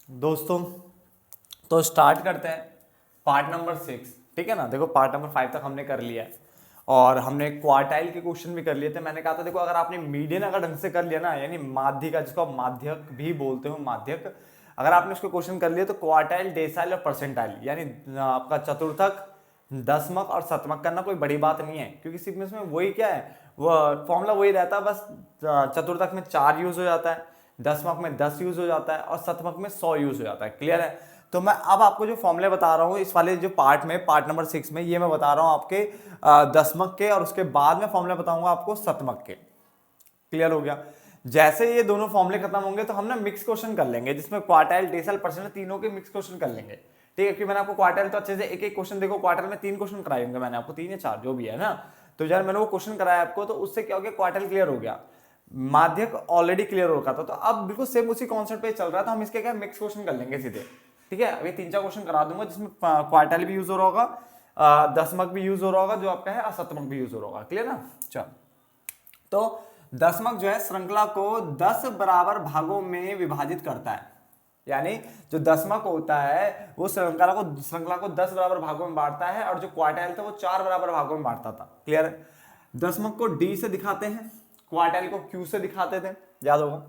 दोस्तों तो स्टार्ट करते हैं पार्ट नंबर 6। ठीक है ना। देखो पार्ट नंबर 5 तक हमने कर लिया है और हमने क्वार्टाइल के क्वेश्चन भी कर लिए थे। मैंने कहा था देखो अगर आपने मीडियन अगर ढंग से कर लिया ना, यानी माध्यिका जिसको आप माध्यक भी बोलते हो, माध्यक, अगर आपने उसको क्वेश्चन कर लिया तो क्वार्टाइल, डेसाइल और परसेंटाइल यानी आपका चतुर्थक, दशमक और शतमक करना कोई बड़ी बात नहीं है, क्योंकि सिर्फ इसमें वही क्या है, वो फॉर्मूला वही रहता है। बस चतुर्थक में 4 यूज हो जाता है, दशमक में 10 यूज हो जाता है और शतमक में 100 यूज हो जाता है। क्लियर है। तो मैं अब आपको जो फॉर्मूले बता रहा हूँ इस वाले जो पार्ट में, पार्ट नंबर 6 में, ये मैं बता रहा हूँ आपके दशमक के, और उसके बाद में फॉर्मूले बताऊंगा आपको शतमक के। क्लियर हो गया। जैसे ये दोनों फॉर्मूले खत्म होंगे तो हम ना मिक्स क्वेश्चन कर लेंगे, जिसमें क्वार्टाइल, डेसाइल, परसेंटाइल तीनों के मिक्स क्वेश्चन कर लेंगे। ठीक है, क्योंकि मैंने आपको क्वार्टाइल तो अच्छे से एक एक क्वेश्चन, देखो क्वार्टाइल में 3 क्वेश्चन कराए होंगे मैंने आपको, 3 या 4 जो भी है ना। तो यार मैंने वो क्वेश्चन कराया आपको, तो उससे क्या हो गया, क्वार्टाइल क्लियर हो गया, माध्यक ऑलरेडी क्लियर हो रखा था। तो अब बिल्कुल सेम उसी कॉन्सेप्ट पे चल रहा है, तो हम इसके क्या मिक्स क्वेश्चन कर लेंगे सीधे। ठीक है, अभी 3-4 क्वेश्चन करा दूंगा जिसमें क्वार्टाइल भी यूज हो रहा होगा, दशमक भी यूज हो रहा होगा जो आपका है, और शतमक भी यूज हो रहा होगा। क्लियर ना। चल, तो दशमक जो है श्रृंखला को 10 बराबर भागों में विभाजित करता है, यानी जो दशमक होता है वो श्रृंखला को 10 बराबर भागों में बांटता है, और जो क्वार्टाइल था वो 4 बराबर भागों में बांटता था। क्लियर है। दशमक को डी से दिखाते हैं, क्वार्टाइल को क्यू से दिखाते थे, याद होगा।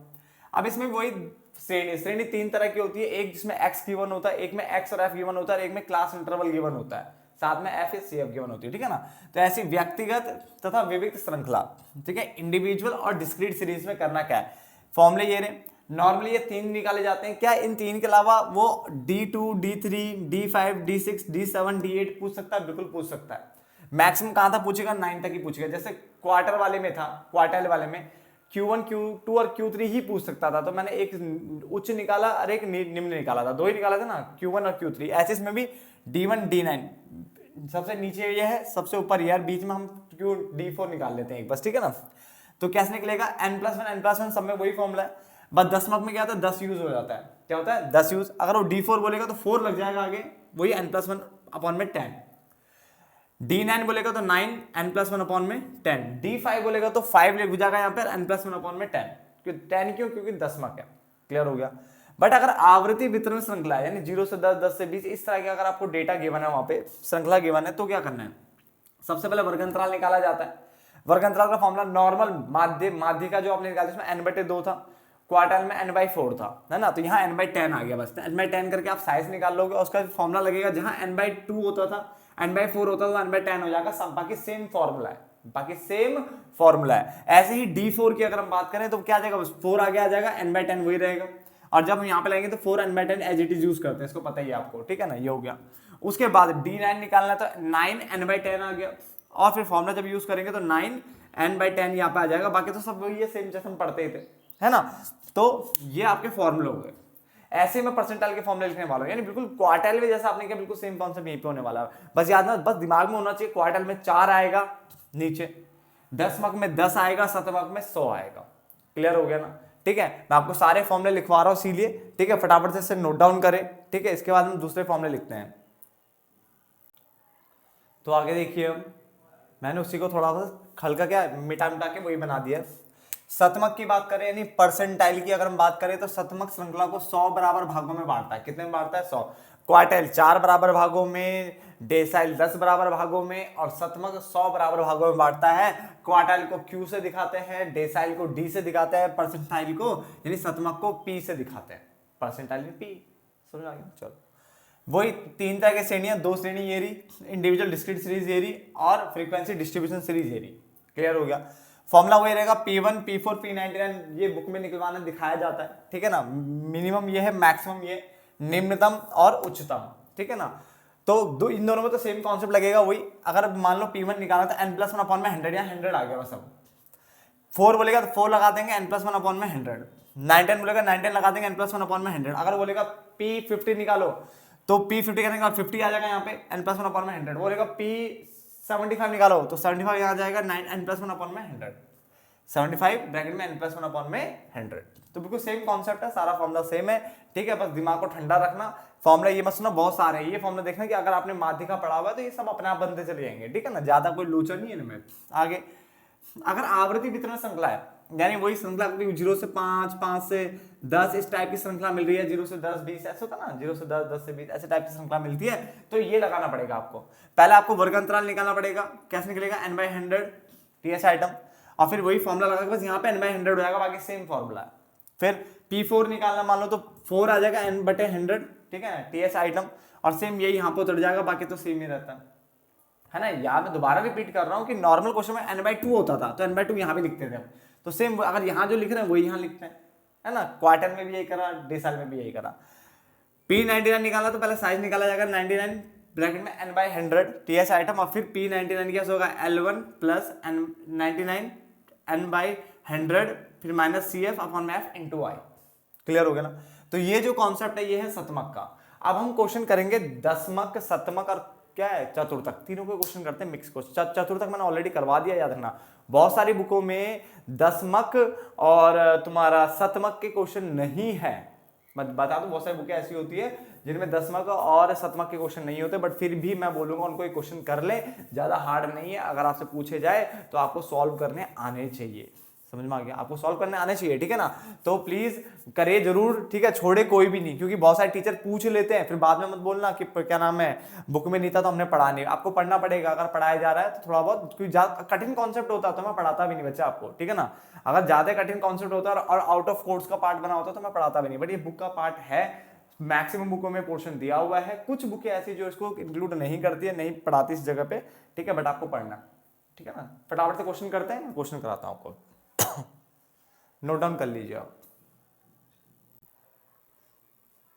अब इसमें वही श्रेणी 3 तरह की होती है, एक जिसमें एक्स गिवन होता है, एक में एक्स और एफ गिवन होता है, और एक में क्लास इंटरवल गिवन होता है, साथ में एफ या सी एफ गिवन होती है। ठीक है ना। तो ऐसी व्यक्तिगत तथा विविक्त श्रृंखला, ठीक है, इंडिविजुअल और डिस्क्रीट सीरीज में करना क्या है, फॉर्मूले ये रहे। नॉर्मली ये 3 निकाले जाते हैं, क्या इन 3 के अलावा वो D2, D3, D5, D6, D7, D8 पूछ सकता है, बिल्कुल पूछ सकता है। मैक्सिमम कहां था पूछेगा, 9 तक ही पूछेगा। जैसे क्वार्टर वाले में था, क्वार्टाइल वाले में Q1, Q2 और Q3 ही पूछ सकता था, तो मैंने एक उच्च निकाला और एक निम्न निकाला था, 2 ही निकाला था ना, Q1 और Q3। ऐसे इसमें भी D1, D9, सबसे नीचे ये है, सबसे ऊपर ये, बीच में हम D4 निकाल लेते हैं एक बस। ठीक है ना। तो कैसे निकलेगा, n+1 सब में वही फॉर्मूला है, बस दशमक में क्या होता है, 10 यूज हो जाता है। क्या होता है, 10 यूज। अगर वो D4 बोलेगा तो 4 लग जाएगा आगे, वही n+1/10। D9 बोलेगा तो 9, n+1/10। D5 बोलेगा तो 5 लग जाएगा यहाँ पर, n+1/10। क्यों 10 क्योंकि दशमक है। क्लियर हो गया। बट अगर आवृत्ति वितरण श्रृंखला है, यानी 0 से 10, 10 से 20, इस तरह के अगर आपको डेटा गिवन है, वहां पे श्रृंखला गिवन है, तो क्या करना है, सबसे पहले वर्गंतराल निकाला जाता है। वर्गंतराल का फॉर्मूला नॉर्मल माध्यिका जो आपने निकाला उसमें n/2 था, क्वार्टाइल में n/4 था, है ना। तो यहाँ n/10 आ गया, बस n/10 करके आप साइज निकाल लोगे, उसका फॉर्मूला लगेगा, जहां n/2 होता था, n/4 होता था, n/10 हो जाएगा। सब बाकी सेम फॉर्मूला है, बाकी सेम फॉर्मूला है। ऐसे ही D4 की अगर हम बात करें तो क्या आ जाएगा, बस 4 आगे आ जाएगा, n/10 वही रहेगा। और जब हम यहाँ पे लाएंगे तो 4 n/10 as it is use करते हैं, इसको पता ही है आपको। ठीक है ना, ये हो गया। उसके बाद D9 निकालना, तो 9 n/10 आ गया, और फिर फॉर्मूला जब यूज करेंगे तो 9 n/10 यहाँ पे आ जाएगा। बाकी तो सब वही है, सेम जैसे हम पढ़ते ही थे, है ना। तो ये आपके फॉर्मूले हो गए। ऐसे मैं परसेंटाइल के फॉर्मूले लिखने वाला हूं, यानी बिल्कुल क्वार्टाइल में जैसा आपने किया, बिल्कुल सेम कॉन्सेप्ट यहीं पे होने वाला है। बस याद ना, बस दिमाग में होना चाहिए, क्वार्टाइल में 4 आएगा नीचे, दशमक में 10 आएगा, शतमक में 100 आएगा। क्लियर हो गया ना। ठीक है, मैं आपको सारे फॉर्मूले लिखवा रहा हूं इसीलिए। ठीक है, फटाफट से इसे नोट डाउन करें। ठीक है, इसके बाद हम दूसरे फॉर्मूले लिखते हैं। तो आगे देखिए, मैंने उसी को थोड़ा सा हल्का क्या मिटा मिटा के वही बना दिया। शतमक की बात करें, यानी परसेंटाइल की अगर हम बात करें, तो शतमक श्रृंखला को 100 बराबर भागों में बांटता है। कितने में बांटता है, 100। क्वार्टाइल 4 बराबर भागों में, डेसाइल 10 बराबर भागों में, और शतमक 100 बराबर भागों में बांटता है। क्वार्टाइल को Q से दिखाते हैं, डेसाइल को D से दिखाते हैं, परसेंटाइल को यानी शतमक को P से दिखाते हैं। परसेंटाइल में P, समझ आ गया। चलो, वही 3 तरह की श्रेणियां, 2 श्रेणी ये रही, इंडिविजुअल डिस्क्रीट सीरीज ये रही, और फ्रीक्वेंसी डिस्ट्रीब्यूशन सीरीज ये रही। क्लियर हो गया। फॉर्मूला वही रहेगा, P1, P4, P99, ये बुक में निकलवाना दिखाया जाता है। ठीक है ना। मिनिमम ये है, मैक्सिमम ये, निम्नतम और उच्चतम। ठीक है ना। तो इन दोनों में तो सेम कॉन्सेप्ट लगेगा वही। अगर मान लो P1 निकालना था, n+1/100, या 100 आ गया बस। अब 4 बोलेगा तो 4 लगा देंगे, n+1/100। 910 बोलेगा 910 लगा देंगे, n+1/100। अगर बोलेगा P50 निकालो, तो P50 करने के बाद 50 आ जाएगा यहाँ पे, n+1/100। बोलेगा P75 निकालो, तो 75 यहाँ आ जाएगा, n+1/100। 75 ब्रैकेट में n+1/100। तो बिल्कुल सेम कॉन्सेप्ट है, सारा फॉर्मूला सेम है। ठीक है, बस दिमाग को ठंडा रखना। फॉर्मूला ये मत सुनो, बहुत सारे हैं ये फॉर्मूला, देखना कि अगर आपने माध्यिका पढ़ा हुआ है तो ये सब अपने आप बनते चले जाएंगे। ठीक है ना, ज्यादा कोई लोचा नहीं है इनमें। आगे, अगर आवृत्ति वितरण श्रृंखला है, यानी वही श्रृंखला आपको 0 से 5, 5 से 10 इस टाइप की श्रृंखला मिल रही है, 0 से 10, 20 ऐसा होता है ना, 0 से 10, 10 से 20 ऐसे टाइप की श्रृंखला मिलती है। तो ये लगाना पड़ेगा आपको। पहले आपको वर्ग अंतराल निकालना पड़ेगा, कैसे निकलेगा, n/100 ts आइटम, और फिर वही फॉर्मूला लगा के बस यहाँ पे n/100 हो जाएगा, बाकी सेम फॉर्मूला है। फिर P4 निकालना, मान लो तो 4 आ जाएगा n/100, ठीक है, ts आइटम, और सेम यही यहाँ पे उतर जाएगा, बाकी तो सेम ही रहता है ना। यार मैं दोबारा रिपीट कर रहा हूँ कि नॉर्मल क्वेश्चन में n/2 होता था, तो n/2 यहाँ भी लिखते थे हम, तो सेम अगर यहाँ जो लिख रहे हैं वही यहाँ लिखते हैं, है ना। क्वार्टर में भी यही करा, डेसाइल में भी यही करा। P99 निकाला तो पहले साइज निकाला जाएगा 99 ब्रैकेट में n/100 ts आइटम, और फिर P99 क्या होगा, L1 प्लस n99 n/100 फिर माइनस CF अपॉन में F इंटू आई। क्लियर हो गया ना। तो ये जो कॉन्सेप्ट है ये है शतमक का। अब हम क्वेश्चन करेंगे दशमक, शतमक और क्या है चतुर्थक, तीनों को क्वेश्चन करते हैं मिक्स क्वेश्चन। चतुर्थक मैंने ऑलरेडी करवा दिया, याद रखना। बहुत सारी बुकों में दशमक और तुम्हारा शतमक के क्वेश्चन नहीं है, मैं बता दूं बहुत सारी बुकें ऐसी होती है जिनमें दशमक और शतमक के क्वेश्चन नहीं होते, बट फिर भी मैं बोलूंगा उनको एक क्वेश्चन कर ले, ज्यादा हार्ड नहीं है। अगर आपसे पूछे जाए तो आपको सॉल्व करने आने चाहिए, समझ में आ गया, आपको सॉल्व करने आने चाहिए, ठीक है ना। तो प्लीज करे जरूर, ठीक है, छोड़े कोई भी नहीं, क्योंकि बहुत सारे टीचर पूछ लेते हैं, फिर बाद में मत बोलना कि क्या नाम है बुक में नहीं था तो हमने पढ़ा नहीं। आपको पढ़ना पड़ेगा, अगर पढ़ाया जा रहा है तो थोड़ा बहुत, क्योंकि कठिन कॉन्सेप्ट होता है तो मैं पढ़ाता भी नहीं बच्चा आपको, ठीक है ना। अगर ज्यादा कठिन कॉन्सेप्ट होता है और आउट ऑफ कोर्स का पार्ट बना होता तो मैं पढ़ाता भी नहीं, बट ये बुक का पार्ट है, मैक्सिमम बुकों में पोर्शन दिया हुआ है। कुछ बुकें ऐसी जो इसको इंक्लूड नहीं करती है, नहीं पढ़ाती इस जगह पे, ठीक है, बट आपको पढ़ना, ठीक है ना। फटाफट से क्वेश्चन करते हैं, क्वेश्चन कराता हूं आपको, नोट डाउन कर लीजिए आप।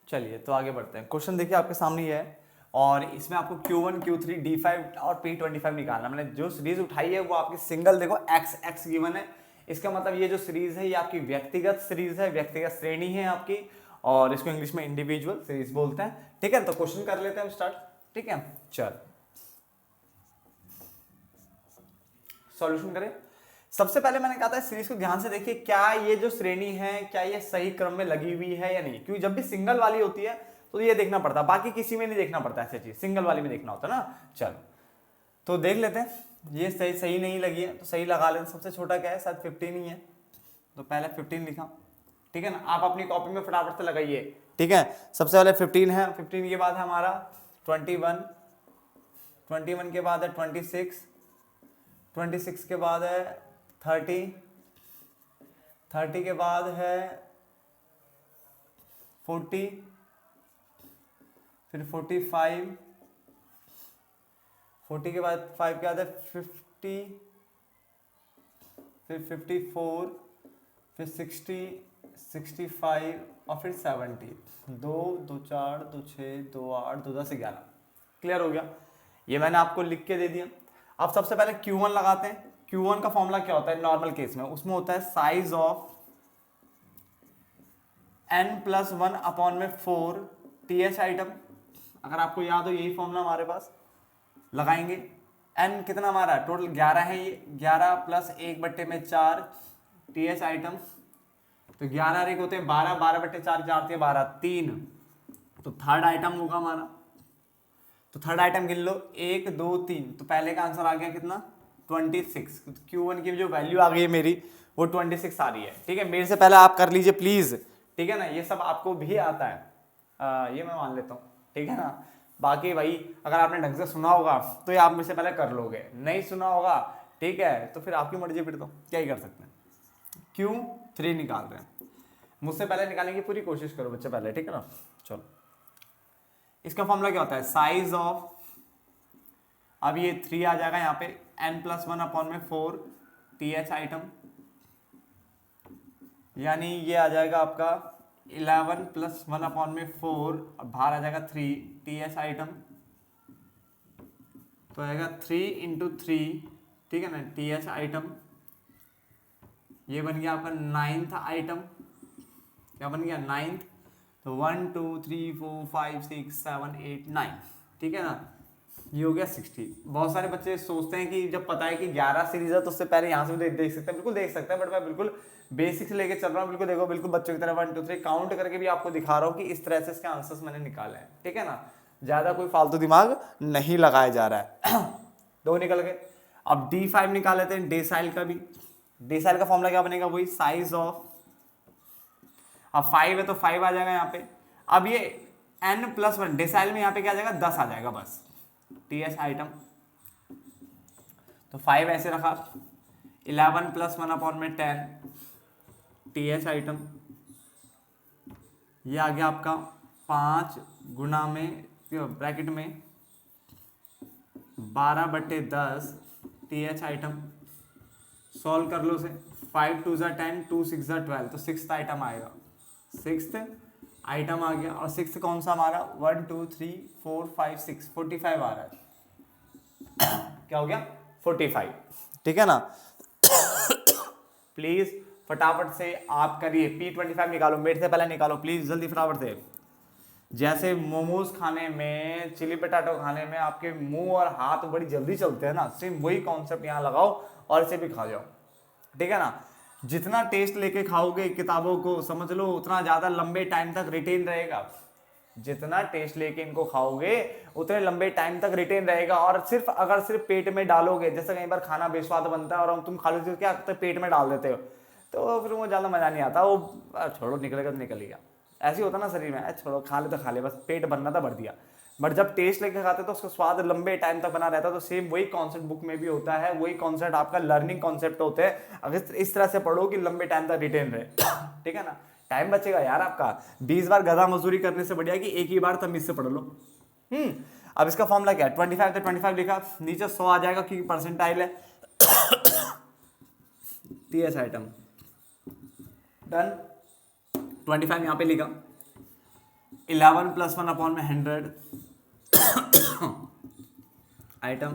चलिए तो आगे बढ़ते हैं। क्वेश्चन देखिए आपके सामने ही है, और इसमें आपको Q1, Q3, D5 और P25 निकालना। मैंने जो सीरीज उठाई है वो आपकी सिंगल, देखो x गिवन है, इसका मतलब ये जो सीरीज है ये आपकी व्यक्तिगत सीरीज है, व्यक्तिगत श्रेणी है आपकी, और इसको इंग्लिश में इंडिविजुअल सीरीज बोलते हैं, ठीक है। तो क्वेश्चन कर लेते हैं हम स्टार्ट, ठीक है। चल सॉल्यूशन करें। सबसे पहले मैंने कहा था सीरीज को ध्यान से देखिए, क्या ये जो श्रेणी है क्या ये सही क्रम में लगी हुई है या नहीं, क्योंकि जब भी सिंगल वाली होती है तो ये देखना पड़ता है, बाकी किसी में नहीं देखना पड़ता ऐसी चीज, सिंगल वाली में देखना होता है ना। चलो तो देख लेते हैं, ये सही नहीं लगी है तो सही लगा लेते। सबसे छोटा क्या है, शायद 15 ही है, तो पहले 15 लिखा, ठीक है ना। आप अपनी कॉपी में फटाफट से लगाइए, ठीक है। सबसे पहले 15 है, 15 के बाद है हमारा 21, 21 के बाद है 26, 26 के बाद है 30, 30 के बाद है 40, फिर 45, 40 के बाद 5 के बाद है 50, फिर 54, फिर 60, 65 और फिर 70। 2, 2, 4, 2, 6, 2, 8, 2, 10, 11। क्लियर हो गया, ये मैंने आपको लिख के दे दिया। अब सबसे पहले Q1 लगाते हैं। Q1 का फॉर्मूला क्या होता है नॉर्मल केस में, उसमें होता है साइज ऑफ n+1 अपॉन में 4 ts आइटम। अगर आपको याद हो यही फॉर्मूला हमारे पास लगाएंगे। n कितना हमारा टोटल 11 है, ये 11 प्लस 1/4 ts आइटम, तो 11 रेक होते हैं 12, 12/4 4 12, 3, तो थर्ड आइटम होगा हमारा। तो थर्ड आइटम गिन लो, 1 2 3, तो पहले का आंसर आ गया कितना 26। तो Q1 की जो वैल्यू आ गई है मेरी वो 26 आ रही है, ठीक है। मेरे से पहले आप कर लीजिए प्लीज, ठीक है ना, ये सब आपको भी आता है, ये मैं मान लेता हूँ, ठीक है ना। बाकी भाई अगर आपने ढंग से सुना होगा तो ये आप मुझसे पहले कर लोगे, नहीं सुना होगा ठीक है तो फिर आपकी मर्जी, फिर तो क्या ही कर सकते हैं। Q3 निकाल रहे हैं, मुझसे पहले निकालने की पूरी कोशिश करो बच्चे पहले, ठीक है ना। चलो इसका फॉर्मूला क्या होता है, साइज ऑफ, अब ये 3 आ जाएगा यहाँ पे, n+1 अपॉन में 4 th आइटम, यानी ये आ जाएगा आपका 11 + 1 अपॉन में 4, अब बाहर आ जाएगा 3 ts आइटम, तो आएगा 3 × 3, ठीक है ना, ts आइटम। ये बन गया आपका 9th आइटम, क्या बन गया 9th, तो 1 2 3 4 5 6 7 8 9, ठीक है ना। ये हो गया 60। बहुत सारे बच्चे सोचते हैं कि जब पता है कि 11 सीरीज है तो उससे पहले यहाँ से भी देख सकते हैं, बिल्कुल देख सकते हैं, बट मैं बिल्कुल बेसिक से लेके चल रहा हूँ, बिल्कुल देखो, बिल्कुल बच्चों की तरह 1 2 3 काउंट करके भी आपको दिखा रहा हूँ कि इस तरह से इसके आंसर्स मैंने निकाले हैं, ठीक है ना। ज्यादा कोई फालतू दिमाग नहीं लगाया जा रहा है। 2 निकल गए। अब D5 निकाल लेते हैं, डेसाइल का भी, डेसाइल का फॉर्मूला क्या बनेगा, वही साइज ऑफ, अब 5 है तो 5 आ जाएगा यहाँ पे। अब ये n+1 डेसाइल में यहाँ पे क्या आ जाएगा, 10 आ जाएगा बस, टीएच आइटम। तो 5 ऐसे रखा, 11 + 1 अपॉन में 10 टीएच आइटम। ये आ गया आपका 5 गुना में ब्रैकेट में 12/10 टीएच आइटम। सॉल्व कर लो उसे, 5 2 ज़ा 10, 2 6 ज़ा 12, तो 6th आइटम आएगा, 6th आइटम आ गया। और 6th कौन सा हमारा, 1 2 3 4 5 6, 45 आ रहा है। क्या हो गया, 45, ठीक है ना। प्लीज फटाफट से आप करिए, P25 निकालो, मेरे से पहले निकालो प्लीज, जल्दी फटाफट से। जैसे मोमोज खाने में, चिली पटाटो खाने में आपके मुंह और हाथ बड़ी जल्दी चलते हैं ना, सेम वही कॉन्सेप्ट यहाँ लगाओ और इसे भी खा जाओ, ठीक है ना। जितना टेस्ट लेके खाओगे किताबों को, समझ लो उतना ज्यादा लंबे टाइम तक रिटेन रहेगा। जितना टेस्ट लेके इनको खाओगे उतने लंबे टाइम तक रिटेन रहेगा। और सिर्फ अगर सिर्फ पेट में डालोगे, जैसे कई बार खाना बेस्वाद बनता है और तुम खा लेते हो, क्या करते पेट में डाल देते हो, तो फिर वो ज़्यादा मज़ा नहीं आता, वो छोड़ो निकलेगा तो निकल गया, ऐसे ही होता ना शरीर में, छोड़ो खा ले तो खा ले, बस पेट भरना था भर दिया। बट जब टेस्ट लेके खाते तो उसका स्वाद लंबे टाइम तक बना रहता है। तो सेम वही कॉन्सेप्ट बुक में भी होता है, वही कॉन्सेप्ट आपका लर्निंग कॉन्सेप्ट होते हैं, अगर इस तरह से पढ़ो कि लंबे टाइम तक रिटेन रहे, ठीक है ना। टाइम बचेगा यार आपका, 20 बार गधा मजदूरी करने से बढ़िया कि एक ही बार तमीज से पढ़ लो। अब इसका फॉर्मूला क्या है, 25 तो 25 लिखा, नीचे 100 आ जाएगा क्योंकि परसेंटाइल है। टीएच आइटम डन, 25 यहाँ पे लिखा, 11 + 1 अपॉन में 100 आइटम,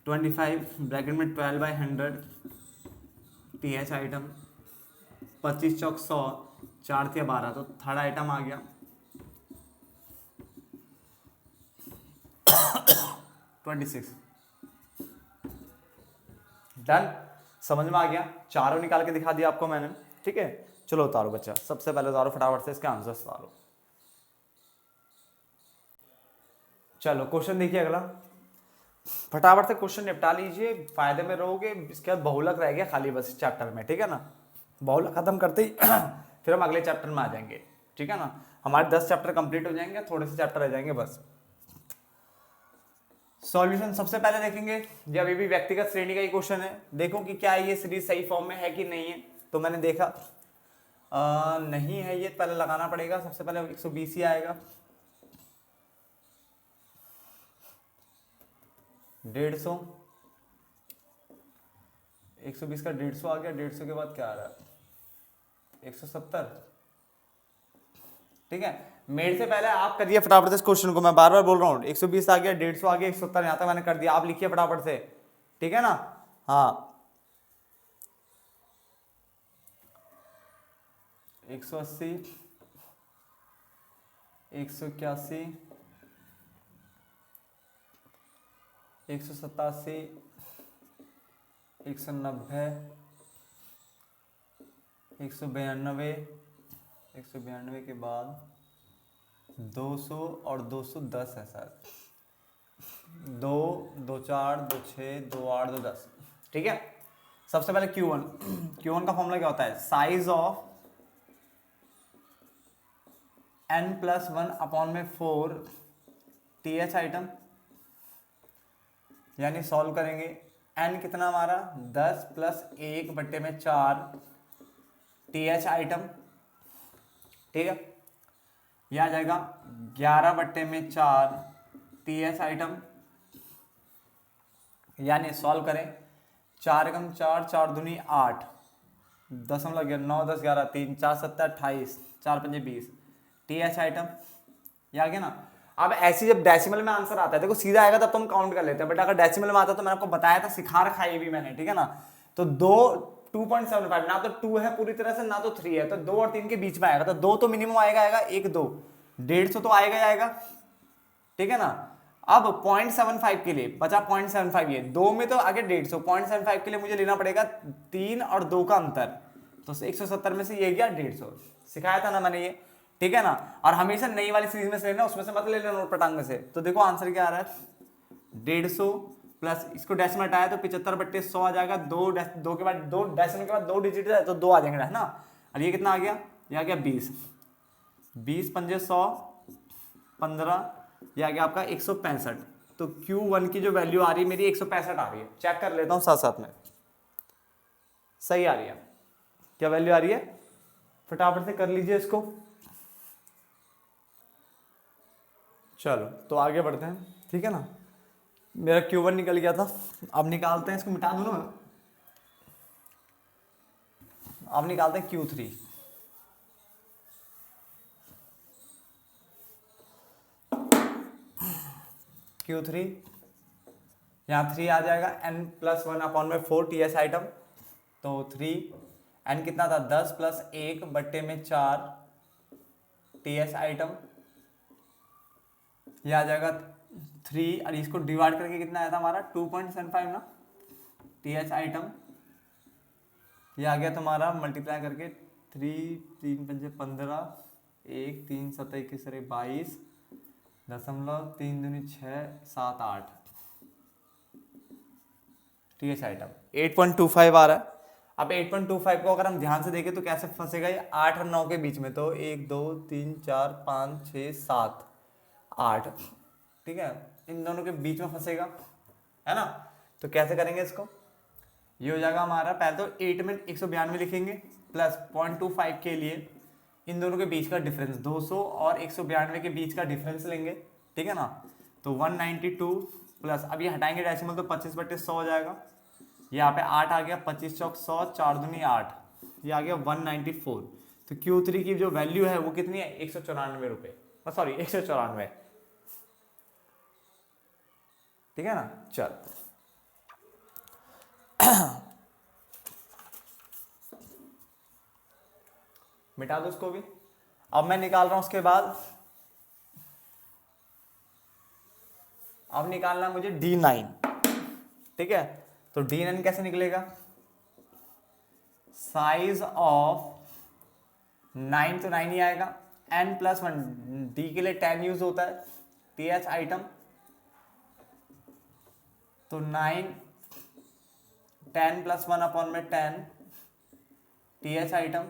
25 ब्रैकेट में 12/100 टीएच आइटम, 25 चौक 100, 4 × 12, तो थर्ड आइटम आ गया 26। डन, समझ में आ गया, चारों निकाल के दिखा दिया आपको मैंने, ठीक है। चलो उतारो बच्चा, सबसे पहले उतारो फटाफट से इसके आंसर्स उतारो। चलो क्वेश्चन देखिए अगला, फटाफट से क्वेश्चन निपटा लीजिए, फायदे में रहोगे। इसके बाद बहुलक रह गया खाली बस चैप्टर में, ठीक है ना। बहुलक खत्म करते ही फिर हम अगले चैप्टर में आ जाएंगे, ठीक है ना। हमारे 10 चैप्टर कंप्लीट हो जाएंगे, थोड़े से चैप्टर रह जाएंगे बस। सॉल्यूशन सबसे पहले देखेंगे, ये अभी भी व्यक्तिगत श्रेणी का ही क्वेश्चन है, देखो कि क्या ये सीरीज सही फॉर्म में है कि नहीं है। तो मैंने देखा नहीं है ये, पहले लगाना पड़ेगा। सबसे पहले 120 ही आएगा, 150, 120 का 150 आ गया, 150 के बाद क्या आ रहा है, 170, ठीक है। मेरे से पहले आप करिए फटाफट से इस क्वेश्चन को, मैं बार बार बोल रहा हूँ। 120 आ गया, 150 आ गया, 170 यहाँ तक मैंने कर दिया, आप लिखिए फटाफट से, ठीक है ना। हाँ 180, 181, 187, 190, 192, 192 के बाद 200 और 210 है शायद, 2 2 4 2 6 2 8 2 10, ठीक है। सबसे पहले Q1, Q1 का फॉर्मूला क्या होता है, साइज ऑफ n+1 अपॉन में 4 टीएच आइटम, यानी सॉल्व करेंगे, n कितना हमारा 10 + 1/4 टीएच आइटम, ठीक है। यह आ जाएगा 11/4 टीएच आइटम, यानी सॉल्व करें, 4 × 4 4 दूनी 8, 9 10 11 3 4 7 28 4 5 20 टीएच आइटम, ये आ गया ना। अब ऐसी जब डेसिमल में आंसर आता है, देखो सीधा आएगा तब तो हम काउंट कर लेते हैं, बट अगर डेसिमल में आता है तो मैंने आपको बताया था, सिखा रखा है ये भी मैंने, ठीक है ना। तो 2.75, ना तो 2 है पूरी तरह से, ना तो 3 है, तो 2 और 3 के बीच में आएगा, तो 2 तो मिनिमम आएगा, 1 2 150 तो आएगा ही आएगा, ठीक है ना। अब 0.75 के लिए बचा 0.75, ये 2 में तो आगे 150, 0.75 के लिए मुझे लेना पड़ेगा 3 और 2 का अंतर, तो 170 में से ये गया 150, सिखाया था ना मैंने ये, ठीक है ना। और हमेशा नई वाली सीरीज में से लेना, उसमें से मत ले लेना नोट पटांग में से। तो देखो आंसर क्या आ रहा है, 150 प्लस इसको डेसिमल हटाया तो 75/100 आ जाएगा। दो के बाद दो डेसिमल के बाद 2 डिजिट है तो 2 आ जाएंगे, है ना। और ये कितना आ गया, ये आ गया 20, 20 पंजे 100, 15, ये आ गया आपका 165। तो Q1 की जो वैल्यू आ रही है मेरी 165 आ रही है। चेक कर लेता हूँ साथ साथ में, सही आ रही है, क्या वैल्यू आ रही है, फटाफट से कर लीजिए इसको। चलो तो आगे बढ़ते हैं, ठीक है ना। मेरा Q1 निकल गया था, अब निकालते हैं, इसको मिटा दूँ ना, अब निकालते हैं Q3। Q3 यहाँ 3 आ जाएगा, n+1/4 TS आइटम। तो 3 n कितना था 10 + 1/4 TS आइटम। ये आ जाएगा 3 और इसको डिवाइड करके कितना आया था हमारा 2.75 ना TH आइटम। ये आ गया तुम्हारा मल्टीप्लाई करके 3 3 पंजे 15, 1 3 7 21 22 दशमलव 3 दूनी 6 7 8 TH आइटम 8.25 आ रहा है। अब 8.25 को अगर हम ध्यान से देखें तो कैसे फंसेगा ये 8 और 9 के बीच में, तो 1 2 3 4 5 6 7 8, ठीक है, इन दोनों के बीच में फंसेगा, है ना। तो कैसे करेंगे इसको, ये हो जाएगा हमारा, पहले तो 8 में 192 लिखेंगे प्लस 0.25 के लिए इन दोनों के बीच का डिफरेंस 200 और 192 के बीच का डिफरेंस लेंगे, ठीक है ना। तो 192 प्लस, अब ये हटाएंगे डेसिमल तो 25/100 हो जाएगा। यहाँ पे 8 आ गया, 25 चौक 100, 4 दूनी 8, ये आ गया 194। तो Q3 की जो वैल्यू है वो कितनी है 194 रुपये, सॉरी 194, ठीक है ना। चल मिटा दो उसको भी। अब मैं निकाल रहा हूं उसके बाद, अब निकालना है मुझे D9, ठीक है। तो D9 कैसे निकलेगा, साइज ऑफ 9 तो 9 ही आएगा, n+1 D के लिए 10 यूज होता है TH आइटम, तो 9 10 + 1/10 TH आइटम,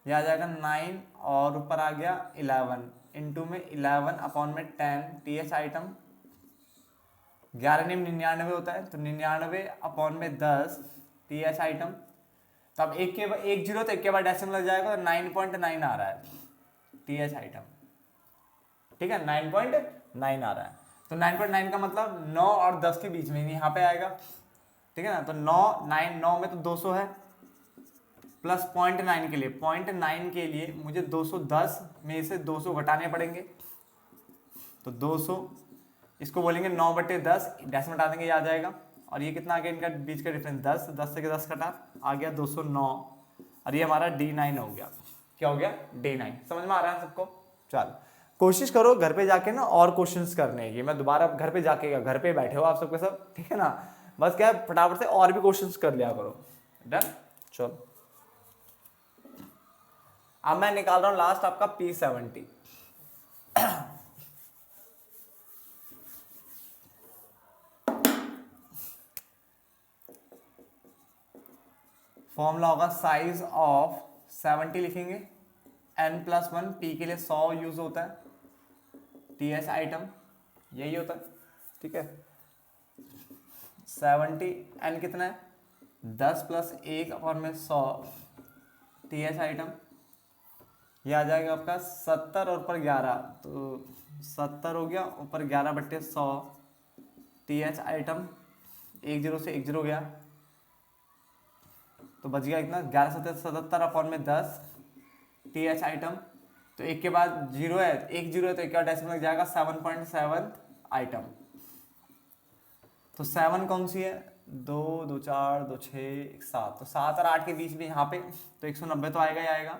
यह आ जाएगा 9 और ऊपर आ गया 11 इंटू में 11/10 TH आइटम। 11 में 99 होता है, तो 99/10 TH आइटम। तो अब एक जीरो तो एक के बाद डेसिमल लग जाएगा, तो 9.9 आ रहा है TH आइटम, ठीक है, 9.9 आ रहा है। तो 9.9 का मतलब 9 और 10 के बीच में यहाँ पे आएगा, ठीक है ना। तो 9 में तो 200 है, प्लस 0.9 के लिए, 0.9 के लिए मुझे 210 में से 200 घटाने पड़ेंगे, तो 200 इसको बोलेंगे 9/10, डेसिमल हटा देंगे, ये आ जाएगा। और ये कितना आ गया इनका बीच का डिफरेंस 10, 10 से 10 कटा, आ गया 209, और ये हमारा D9 हो गया। क्या हो गया D9, समझ में आ रहा है सबको। चलो कोशिश करो घर पे जाके ना और क्वेश्चंस करने की, मैं दोबारा घर पे जाके, घर पे बैठे हो आप सबके सब, ठीक है ना, बस क्या फटाफट से और भी क्वेश्चंस कर लिया करो। डन। चलो अब मैं निकाल रहा हूं लास्ट आपका P70। फॉर्मूला होगा साइज ऑफ 70 लिखेंगे, n+1 P के लिए 100 यूज होता है, TH आइटम यही होता है, ठीक है। 70 n कितना है 10 + 1/100 TH आइटम, ये आ जाएगा आपका 70 और ऊपर 11, तो 70 हो गया, ऊपर 11/100 TH आइटम, 1 0 से 1 0 गया, तो बच गया इतना 11/77/10 TH आइटम। तो एक के बाद जीरो है, एक जीरो है तो एक का डेसिमल लग जाएगा 7.7 आइटम। तो 7 कौन सी है, 2 2 4 2 6 1 7, तो 7 और 8 के बीच में यहाँ पे, तो 190 तो आएगा ही आएगा।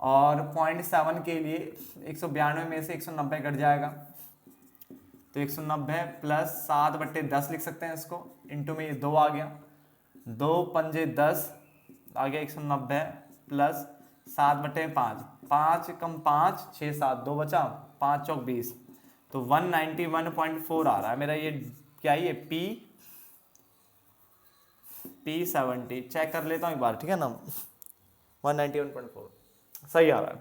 और 0.7 के लिए 192 में से 190 कट जाएगा, तो 190 प्लस 7/10 लिख सकते हैं इसको, इंटू में ये 2 आ गया, 2 पंजे 10 आ गया 190 प्लस 7/5, 5 कम 5 6 7 2 बचा, 5 चौक 20, तो 191.4 आ रहा है मेरा ये क्या ये P70 चेक कर लेता हूँ एक बार, ठीक है ना, 191.4 सही आ रहा है,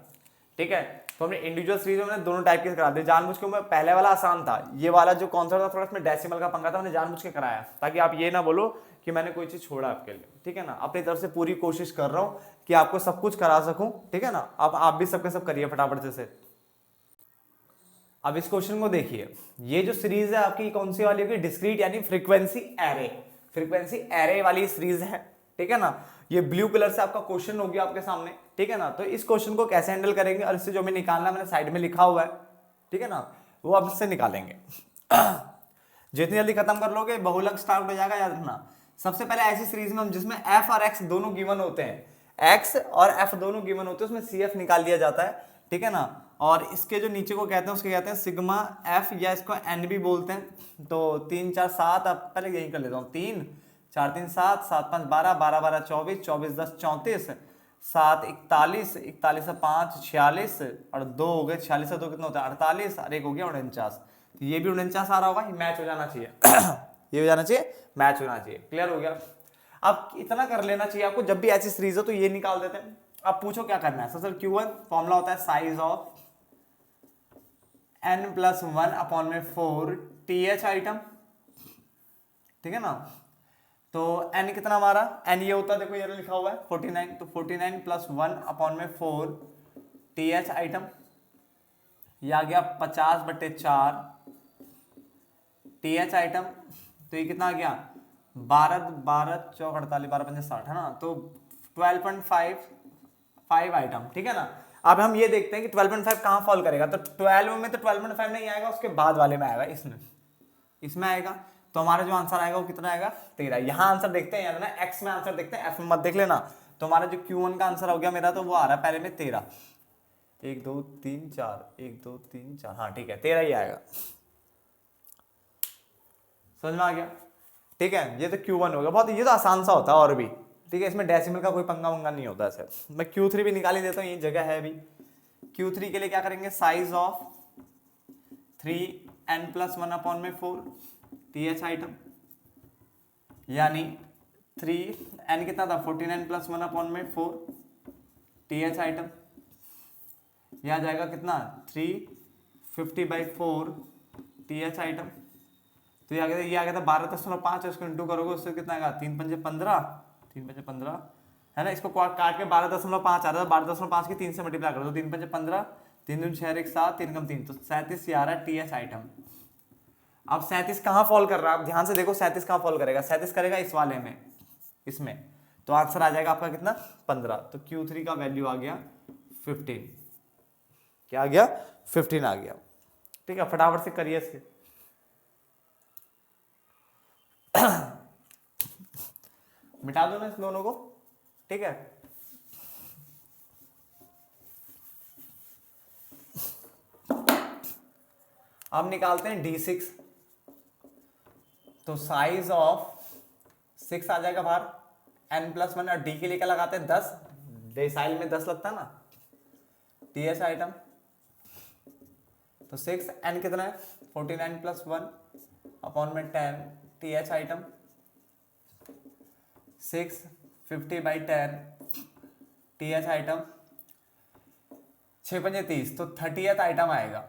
ठीक है। तो हमने इंडिविजुअल सीरीज में दोनों टाइप के करा दिए, जानबूझ के। मैं पहले वाला आसान था, ये वाला जो कॉन्सेप्ट था थोड़ा इसमें डेसिमल का पंगा था, मैंने जानबूझ के कराया ताकि आप ये ना बोलो कि मैंने कोई चीज छोड़ा आपके लिए, ठीक है ना। अपनी तरफ से पूरी कोशिश कर रहा हूँ कि आपको सब कुछ करा सकूं, ठीक है ना। अब आप भी सबके सब करिए फटाफट से। अब इस क्वेश्चन को देखिए, ये जो सीरीज है आपकी कौन सी वाली होगी, डिस्क्रीट यानी फ्रीक्वेंसी एरे, फ्रीक्वेंसी एरे वाली सीरीज है, ठीक है ना। ये ब्लू कलर से आपका क्वेश्चन हो गया आपके सामने, ठीक है ना। तो इस क्वेश्चन को कैसे हैंडल करेंगे, और इससे जो हमें निकालना मैंने साइड में लिखा हुआ है, ठीक है ना, वो अब इससे निकालेंगे। जितनी जल्दी खत्म कर लोगे बहुलक स्टार्ट हो जाएगा, याद रखना। सबसे पहले ऐसी सीरीज में हम जिसमें एफ और एक्स दोनों गिवन होते हैं, एक्स और एफ दोनों गिवन होते हैं, उसमें सी एफ निकाल लिया जाता है, ठीक है ना। और इसके जो नीचे को कहते हैं उसके कहते हैं सिग्मा एफ, या इसको एन भी बोलते हैं। तो 3 4 7, अब पहले यही कर लेता हूँ, 3 4 3 7 7 5 12 12 12 24 24 10 34 7 41 41 से 5 46 और 2 हो गए, 46 से 2 कितना होता है 48 और 1 हो गया 49। तो ये भी 49 आ रहा होगा, मैच हो जाना चाहिए। ये हो जाना चाहिए, मैच होना चाहिए, क्लियर हो गया। अब इतना कर लेना चाहिए आपको, जब भी ऐसी सीरीज हो तो ये निकाल देते हैं। अब पूछो क्या करना है। सर Q1 फॉर्मूला होता है size of n+1/4 TH item, ठीक है ना। तो n कितना हमारा, n ये होता है, देखो ये लिखा हुआ है 49, तो 49 + 1/4 TH आइटम, ये आ गया 50/4 TH आइटम। तो ये कितना आ गया 12 12 चौक 48 12 5 60 है ना, तो 12.5 आइटम, ठीक है ना। अब हम ये देखते हैं कि 12.5 कहाँ फॉल करेगा, तो 12 में तो 12.5 नहीं आएगा, उसके बाद वाले में आएगा, इसमें आएगा। तो हमारा जो आंसर आएगा वो कितना आएगा 13। यहाँ आंसर देखते हैं, यार ना एक्स में आंसर देखते हैं, एफ में मत देख लेना। तो हमारा जो Q1 का आंसर हो गया मेरा, तो वो आ रहा है पहले में 13, 1 2 3 4 1 2 3 4, हाँ ठीक है 13 ही आएगा, समझ में आ गया, ठीक है। ये तो Q1 होगा, बहुत ये तो आसान सा होता है और भी, ठीक है। इसमें डेसिमल का कोई पंगा वंगा नहीं होता ऐसे। मैं Q3 भी निकाल ही देता हूँ, ये जगह है अभी। Q3 के लिए क्या करेंगे, size of 3n+1/4 TH item, यानी 3n कितना था 49 + 1/4 TH आइटम, यह आ जाएगा कितना 350/4 TH आइटम। तो ये आ गया था 12.5, इसको इंटू करोगे उससे कितना आएगा 3 5 15 3 5 15 है ना। इसको काट के 12.5 आ रहा था, 12.5 की 3 से मल्टीप्लाई करो तो 3 5 15 3 दूनी 6 1 7 3 कम 3, तो 37 ये आ रहा है TH आइटम। अब 37 कहाँ फॉल कर रहा है, आप ध्यान से देखो 37 कहाँ फॉल करेगा, 37 करेगा इस वाले में, इसमें। तो आंसर आ जाएगा आपका कितना 15। तो Q3 का वैल्यू आ गया 15, क्या आ गया 15 आ गया, ठीक है। फटाफट से करिए इसके। मिटा दो ना इस दोनों को, ठीक है। अब निकालते हैं D6। तो साइज ऑफ 6 आ जाएगा बाहर, n+1, और D के लिए क्या लगाते हैं 10, डेसाइल में 10 लगता है ना, TH आइटम। तो 6 n कितना है 49 + 1/10 TH आइटम, 6 50/10 TH आइटम, 6 5 30, तो 30th आइटम आएगा।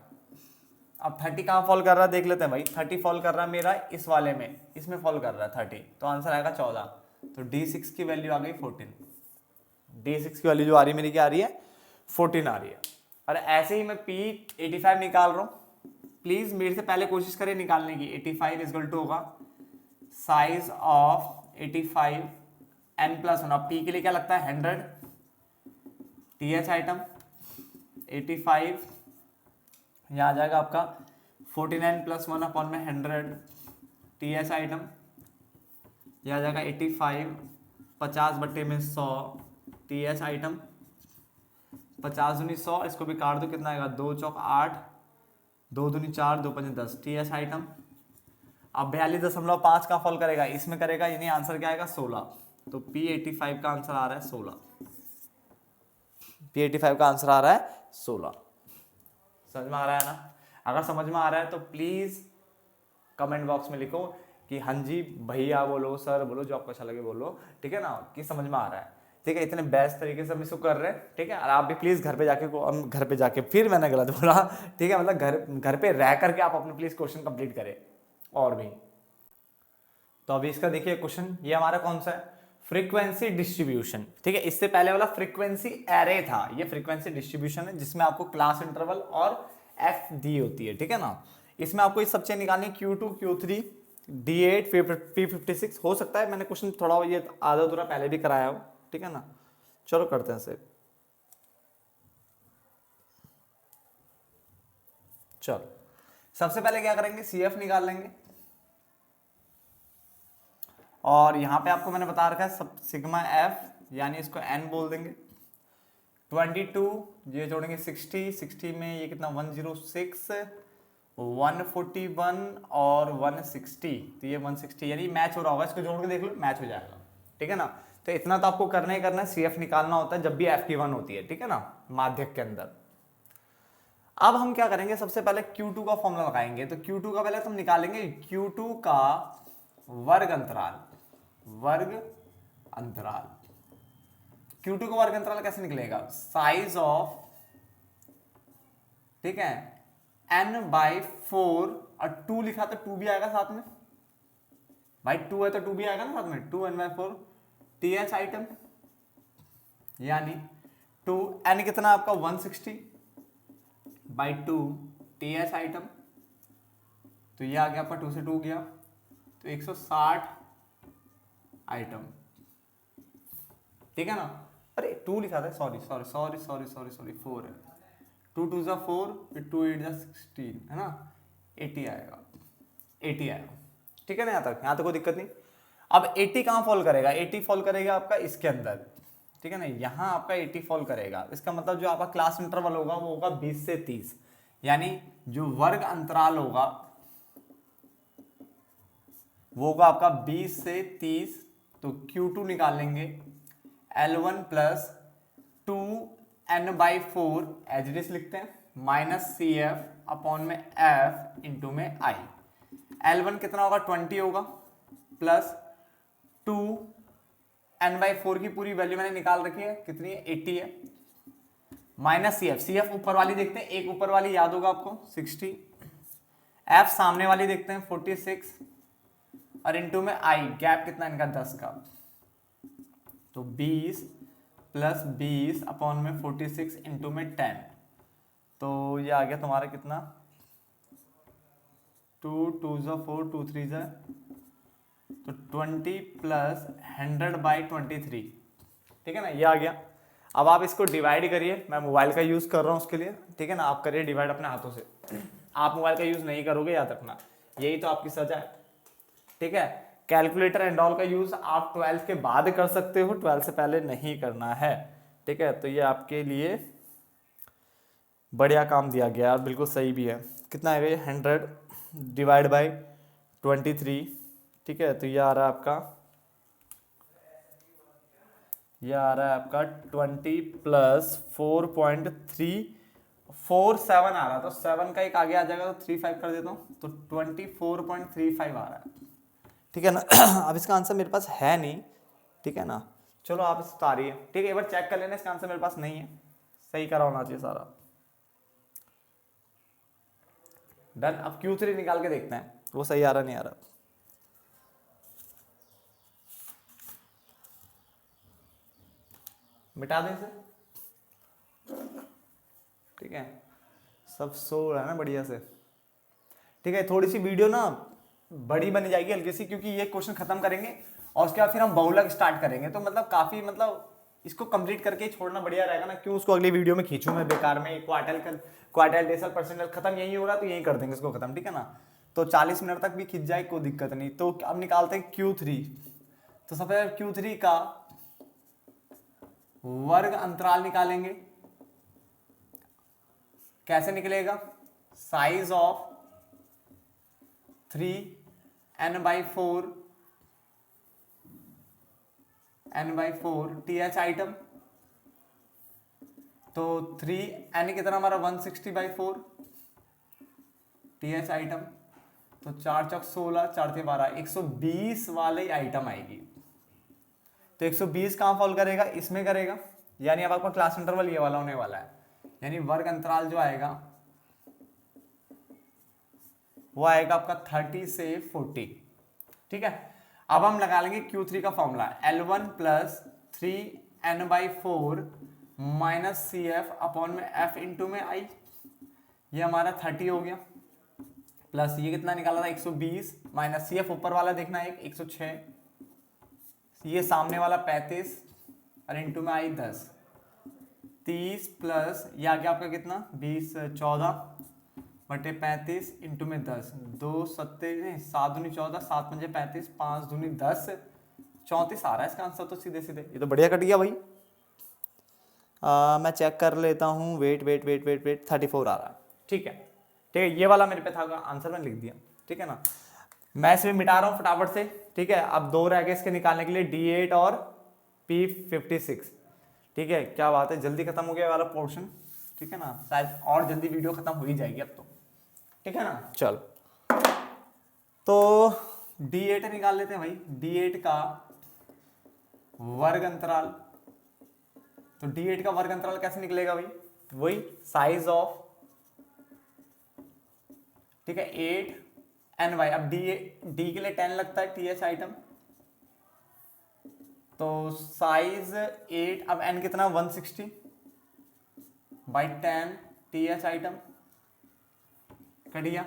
अब 30 कहाँ फॉल कर रहा है देख लेते हैं भाई, 30 फॉल कर रहा है मेरा इस वाले में, इसमें फॉल कर रहा है 30, तो आंसर आएगा 14। तो D6 की वैल्यू आ गई 14, D6 की वैल्यू जो आ रही है मेरी क्या आ रही है 14 आ रही है। और ऐसे ही मैं P85 निकाल रहा हूँ, प्लीज मेरे से पहले कोशिश करें निकालने की। 85 इक्वल टू होगा साइज ऑफ 85 n+1, अब P के लिए क्या लगता है 100 TH आइटम, 85 यहाँ आ जाएगा आपका 49 + 1/100 TH आइटम, यह आ जाएगा 85 50/100 TH आइटम, 50 दूनी 100, इसको भी काट दो कितना आएगा 2 चौक 8 2 दूनी 4 2 5 10 TH आइटम। अब 42.5 का फॉल करेगा, इसमें करेगा, यानी आंसर क्या आएगा 16। तो P85 का आंसर आ रहा है 16, P85 का आंसर आ रहा है 16। समझ में आ रहा है ना? अगर समझ में आ रहा है तो प्लीज कमेंट बॉक्स में लिखो कि हाँ जी भैया बोलो, सर बोलो, जो आपको अच्छा लगे बोलो, ठीक है ना, कि समझ में आ रहा है, ठीक है। इतने बेस्ट तरीके से हम इसको कर रहे हैं, ठीक है। और आप भी प्लीज़ घर पे जाके घर पे जाके, फिर मैंने गलत बोला, ठीक है, मतलब घर पे रह करके आप अपने प्लीज़ क्वेश्चन कंप्लीट करें और भी। तो अभी इसका देखिए क्वेश्चन, ये हमारा कौन सा है, फ्रीक्वेंसी डिस्ट्रीब्यूशन, ठीक है। इससे पहले वाला फ्रीक्वेंसी एरे था, ये फ्रीक्वेंसी डिस्ट्रीब्यूशन है जिसमें आपको क्लास इंटरवल और एफ दी होती है, ठीक है ना। इसमें आपको ये सब चीजें निकालनी, Q2 Q3 D8 P56, हो सकता है मैंने क्वेश्चन थोड़ा ये आधा अधूरा पहले भी कराया हो, ठीक है ना। चलो करते हैं इसे, चलो सबसे पहले क्या करेंगे, CF निकाल लेंगे। और यहाँ पे आपको मैंने बता रखा है सब सिग्मा एफ, यानी इसको n बोल देंगे। 22 ये जोड़ेंगे 60, 60 में ये कितना 106, 141 और 160, तो ये 160 यानी मैच हो रहा होगा, इसको जोड़ के देख लो मैच हो जाएगा, ठीक है ना। तो इतना तो आपको करना ही करना है, CF निकालना होता है जब भी F की 1 होती है, ठीक है ना, माध्यक के अंदर। अब हम क्या करेंगे, सबसे पहले Q2 का फॉर्मूला लगाएंगे। तो Q2 का पहले तो हम निकालेंगे Q2 का वर्ग अंतराल, वर्ग अंतराल। Q2 का वर्ग अंतराल कैसे निकलेगा, साइज ऑफ, ठीक है, n/4 और 2 लिखा तो 2 भी आएगा साथ में, भाई 2 है तो 2 भी आएगा ना साथ में, 2 n/4 TH आइटम, यानी 2 n कितना आपका 160/2 TH आइटम, तो ये आ गया आपका 2 से 2 गया तो 160 आइटम, ठीक है ना। अरे 2 लिखा था, सॉरी 4 है, 2 2 जा 4, फिर 2 8 जा 16, है ना, 80 आएगा, 80 आएगा, ठीक है ना। यहाँ तक कोई दिक्कत नहीं। अब 80 कहाँ फॉल करेगा, 80 फॉल करेगा आपका इसके अंदर, ठीक है ना, यहाँ आपका 80 फॉल करेगा। इसका मतलब जो आपका क्लास इंटरवल होगा वो होगा 20 से 30, यानी जो वर्ग अंतराल होगा वो होगा आपका 20 से 30। तो Q2 निकाल लेंगे, L1 plus 2n/4 as it is लिखते हैं, माइनस CF अपॉन में F इंटू में I। L1 कितना होगा 20 होगा, प्लस 2n/4 की पूरी वैल्यू मैंने निकाल रखी है, कितनी है 80 है, माइनस CF ऊपर वाली देखते हैं, एक ऊपर वाली याद होगा आपको 60, F सामने वाली देखते हैं 46, और इंटू में I, गैप कितना इनका 10 का, तो 20 प्लस 20 अपॉन में 46 इंटू में 10, तो ये आ गया तुम्हारा कितना 2 2 जा 4, 2 3 जा, तो 20 प्लस 100/23, ठीक है ना, ये आ गया। अब आप इसको डिवाइड करिए, मैं मोबाइल का यूज़ कर रहा हूँ उसके लिए, ठीक है ना, आप करिए डिवाइड अपने हाथों से, आप मोबाइल का यूज़ नहीं करोगे याद रखना, यही तो आपकी सजा है, ठीक है। कैलकुलेटर एंड ऑल का यूज़ आप 12th के बाद कर सकते हो, 12th से पहले नहीं करना है, ठीक है। तो ये आपके लिए बढ़िया काम दिया गया और बिल्कुल सही भी है। कितना है ये 100 डिवाइड बाई 23, ठीक है, तो ये आ रहा है आपका, ये आ रहा है आपका 20 प्लस 4.347 आ रहा, तो 7 का एक आगे आ जाएगा तो 35 कर देता हूँ, तो 24.35 आ रहा है, ठीक है ना। अब इसका आंसर मेरे पास है नहीं, ठीक है ना, चलो आप इस तारी है, ठीक है, एक बार चेक कर लेना, इसका आंसर मेरे पास नहीं है, सही करा होना चाहिए सारा। डन। अब Q3 निकाल के देखते हैं वो सही आ रहा नहीं आ रहा। मिटा दें इसे, ठीक है, सब सो रहा है ना बढ़िया से, ठीक है। थोड़ी सी वीडियो ना बड़ी बन जाएगी हल्की सी, क्योंकि ये क्वेश्चन खत्म करेंगे और उसके बाद फिर हम बहुलक स्टार्ट करेंगे, तो मतलब काफी मतलब इसको कंप्लीट करके छोड़ना बढ़िया रहेगा ना, क्यों उसको अगली वीडियो में खींचूं मैं बेकार में, क्वार्टाइल डेसिमल परसेंटाइल खत्म यही हो रहा, तो यही कर देंगे इसको खत्म, ठीक है ना। तो 40 मिनट तक भी खींच जाए कोई दिक्कत नहीं। तो अब निकालते हैं Q3, तो सबसे पहले Q3 का वर्ग अंतराल निकालेंगे, कैसे निकलेगा, size of 3n/4 TH item, तो 3n कितना हमारा 160/4 TH आइटम, तो 4 चौक 16, 4 3 12, 120 वाले आइटम आएगी। तो 120 कहाँ फॉल करेगा, इसमें करेगा, यानी अब आपका क्लास इंटरवल ये वाला होने वाला है, यानी वर्ग अंतराल जो आएगा वो आएगा आपका 30 से 40। ठीक है, अब हम लगा लेंगे Q3 का formula, L1 plus 3n/4 minus CF upon में F इंटू में I, ये हमारा 30 हो गया, प्लस ये कितना निकाला था 120 माइनस CF ऊपर वाला देखना है 106, ये सामने वाला 35 और इंटू में I 10, 30 प्लस ये आ गया आपका कितना 20 14 बटे 35 इंटू में 10, 2 7 7 दूनी 14, 7 पंजे 35, 5 दूनी 10, 34 आ रहा है इसका आंसर तो सीधे सीधे, ये तो बढ़िया कट गया भाई। मैं चेक कर लेता हूँ, वेट 34 आ रहा है। ठीक है, ये वाला मेरे पे था, आंसर मैंने लिख दिया। ठीक है ना, मैं इसे मिटा रहा हूँ फटाफट से। ठीक है, अब 2 रह गए इसके निकालने के लिए, D8 और P56। ठीक है, क्या बात है, जल्दी खत्म हो गया वाला पोर्शन। ठीक है ना, शायद और जल्दी वीडियो खत्म हो ही जाएगी अब तो। ठीक है ना, चल तो D8 निकाल लेते हैं भाई, D8 का वर्ग अंतराल। तो D8 का वर्ग अंतराल कैसे निकलेगा भाई, वही साइज ऑफ, ठीक है 8n/, अब D के लिए 10 लगता है TH आइटम, तो साइज 8, अब n कितना 160 बाई 10 TH आइटम, कट गया।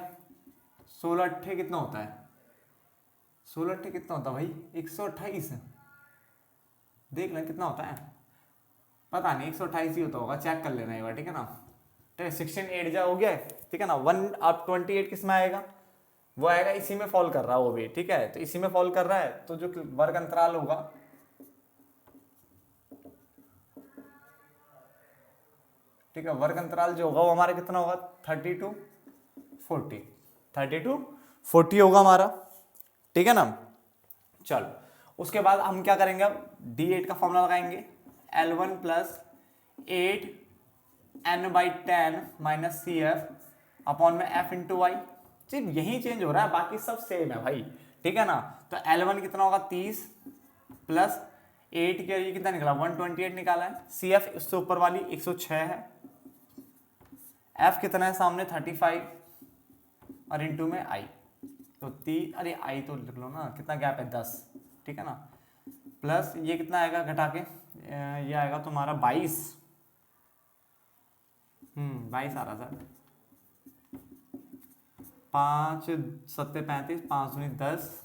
16 अट्ठे कितना होता है, 16 अट्ठे कितना होता है भाई 128, देख लें कितना होता है, पता नहीं 128 ही होता होगा, चेक कर लेना एक बार। ठीक है ना, 16 8 जा हो गया है। ठीक है ना, 1 अब 28 किस में आएगा, वो आएगा इसी में फॉल कर रहा है वो भी। ठीक है, तो इसी में फॉल कर रहा है, तो जो वर्ग अंतराल होगा, ठीक है, वर्ग अंतराल जो होगा वो हमारा कितना होगा 30 to 40, 30 to 40 होगा हमारा। ठीक है ना, चलो उसके बाद हम क्या करेंगे, अब D8 का फॉर्मूला लगाएंगे, L1 plus 8n/10 minus CF upon में F इंटू वाई, सिर्फ यही चेंज हो रहा है, बाकी सब सेम है भाई। ठीक है ना, तो L1 कितना होगा 30 प्लस 8 के ये कितना निकला 128 निकाला है, CF उससे ऊपर वाली 106 है, F कितना है सामने 35 और इंटू में I, तो 3, अरे I तो लिख लो ना, कितना गैप है 10। ठीक है ना, प्लस ये कितना आएगा घटा के, ये आएगा तुम्हारा 22, 22 आ रहा था, 5 7 35, 5 दूनी 10,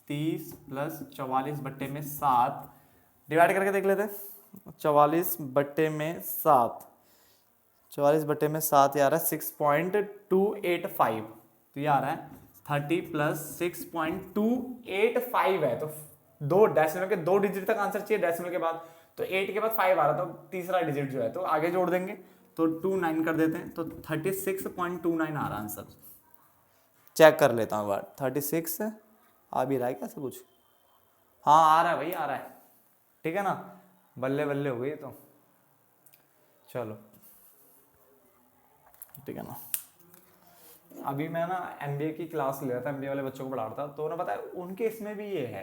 30 प्लस 44 बट्टे में 7, डिवाइड करके देख लेते हैं, 44 बट्टे में 7, 44 बट्टे में 7 ये आ रहा है 6.285, तो ये आ रहा है 30 प्लस 6.285 है, तो 2 डेसिमल के 2 डिजिट तक आंसर चाहिए डेसिमल के बाद, तो 8 के बाद 5 आ रहा था, तो तीसरा डिजिट जो है तो आगे जोड़ देंगे, तो 29 कर देते हैं, तो 36.29 आ रहा आंसर। चेक कर लेता हूँ बार, 36 आ भी रहा है क्या ऐसा कुछ, हाँ आ रहा है भाई, आ रहा है। ठीक है ना, बल्ले बल्ले हो गई तो, चलो ठीक है ना। अभी मैं ना MBA की क्लास ले रहा था, MBA वाले बच्चों को पढ़ा रहा था, तो उन्हें पता है उनके इसमें भी ये है,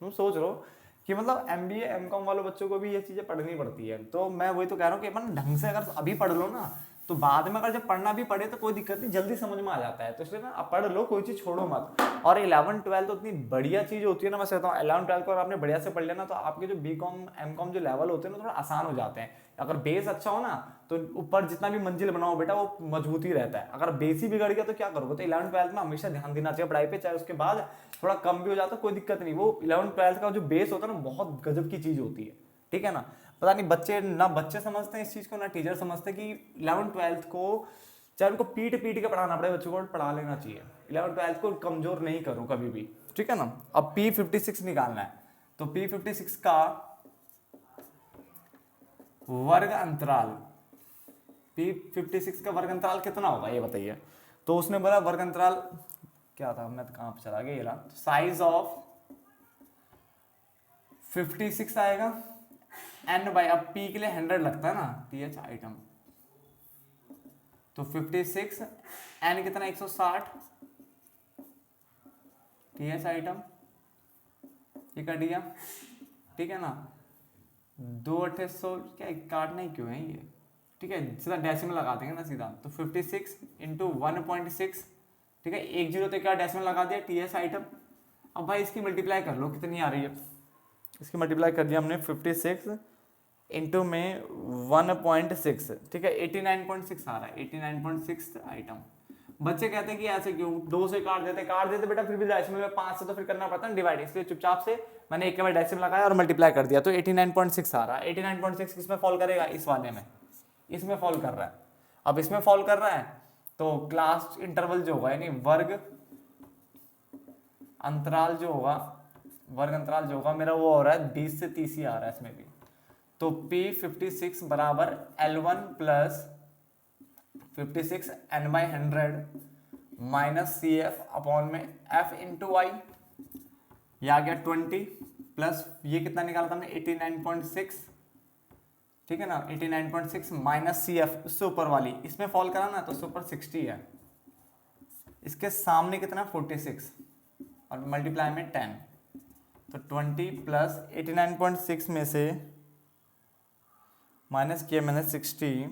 तुम सोच लो कि मतलब MBA MCOM वाले बच्चों को भी ये चीज़ें पढ़नी पड़ती है, तो मैं वही तो कह रहा हूँ कि अपन ढंग से अगर अभी पढ़ लो ना, तो बाद में अगर जब पढ़ना भी पड़े तो कोई दिक्कत नहीं, जल्दी समझ में आ जाता है, तो इसलिए ना अब पढ़ लो, कोई चीज़ छोड़ो मत। और 11 12 तो इतनी बढ़िया चीज़ होती है ना, मैं कहता हूँ 11 12 को अगर आपने बढ़िया से पढ़ लेना, तो आपके जो BCom MCOM जो लेवल होते हैं ना थोड़ा आसान हो जाते हैं। अगर बेस अच्छा हो ना, तो ऊपर जितना भी मंजिल बनाओ बेटा वो मजबूती रहता है, अगर बेस ही बिगड़ गया तो क्या करोगे। तो 11 12 में हमेशा ध्यान देना चाहिए पढ़ाई पे, चाहे उसके बाद थोड़ा कम भी हो जाता है कोई दिक्कत नहीं, वो 11 12 का जो बेस होता है ना बहुत गजब की चीज़ होती है। ठीक है ना, पता नहीं बच्चे समझते हैं इस चीज़ को, ना टीचर समझते कि 11 12 को चाहे उनको पीट के पढ़ाना पड़े, बच्चों को पढ़ा लेना चाहिए, 11 12 को कमजोर नहीं करो कभी भी। ठीक है ना, अब P56 निकालना है, तो P56 का वर्ग अंतराल, P56 का वर्ग अंतराल कितना होगा ये बताइए। तो उसने बोला वर्ग अंतराल क्या था, मैं तो कहाँ पे चला गया, ये रहा, साइज ऑफ 56 आएगा n/, अब P के लिए 100 लगता है ना TH आइटम, तो 56 n कितना 160 TS आइटम, ये कट गया, ठीक है ना, 2/800 क्या काटना ही क्यों है ये, ठीक है, सीधा डेसिमल लगा देंगे ना सीधा, तो 56 इंटू 1.6, ठीक है, एक जीरो तो क्या डेसिमल लगा दिया TS आइटम। अब भाई इसकी मल्टीप्लाई कर लो कितनी आ रही है, इसकी मल्टीप्लाई कर दिया हमने 56 इंटू में 1.6, ठीक है, 89.6 आ रहा है, 89.6 आइटम। बच्चे कहते हैं कि ऐसे क्यों, 2 से काट देते बेटा, फिर भी डेसिमल में 5 से तो फिर करना पड़ता है डिवाइड, इसलिए चुपचाप से मैंने एक के बाद डेसिमल लगाया और मल्टीप्लाई कर दिया, तो 89.6 आ रहा है। 89.6 किसमें फॉल करेगा, इस वाले में, इसमें फॉल कर रहा है। अब इसमें फॉल कर रहा है तो क्लास इंटरवल जो होगा यानी वर्ग अंतराल जो होगा मेरा वो हो रहा है 20 से 30 ही आ रहा है इसमें भी। तो P56 बराबर L1 plus 56 n/100 minus CF upon में F इंटू आई, ये आ गया 20 प्लस ये कितना निकाला था हमने 89.6, ठीक है ना, 89.6 माइनस CF उससे ऊपर वाली, इसमें फॉल करा ना तो उससे ऊपर 60 है, इसके सामने कितना 46 और मल्टीप्लाई में 10, तो 20 प्लस 89.6 में से माइनस किया मैंने 60,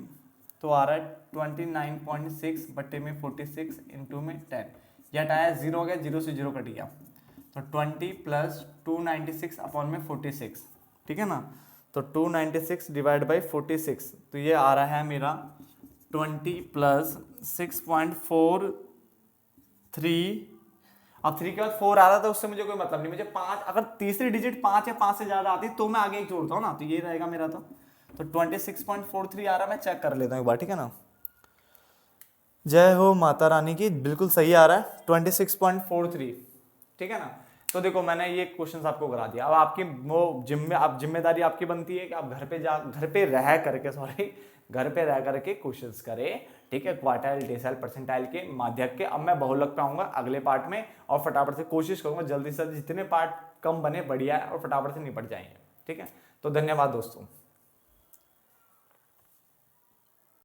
तो आ रहा है 29.6 बट्टे में 46 इंटू में 10, ये हटाया 0 हो गया, 0 से 0 कट गया, तो 20 प्लस 296 अपॉन में 46, ठीक है ना, तो 296 डिवाइड बाई 46, तो ये आ रहा है मेरा 20 प्लस 6.43, अब 3 के बाद 4 आ रहा था उससे मुझे कोई मतलब नहीं, मुझे 5, अगर तीसरी डिजिट 5 या 5 से ज़्यादा आती तो मैं आगे एक जोड़ता हूँ ना, तो ये रहेगा मेरा, तो 26.43 आ रहा, मैं चेक कर लेता हूँ एक बार, ठीक है ना। जय हो माता रानी की, बिल्कुल सही आ रहा है 26.43, ठीक है ना। तो देखो मैंने ये क्वेश्चन आपको करा दिया, अब आपकी वो जिम्मेदारी आपकी बनती है कि आप घर पे रह करके क्वेश्चंस करें, ठीक है, क्वार्टाइल, डेसाइल, परसेंटाइल के, माध्यक के। अब मैं बहुलक पे आऊंगा अगले पार्ट में और फटाफट से कोशिश करूंगा जल्दी से जितने पार्ट कम बने बढ़िया है और फटाफट से निपट जाएंगे, ठीक है। तो धन्यवाद दोस्तों।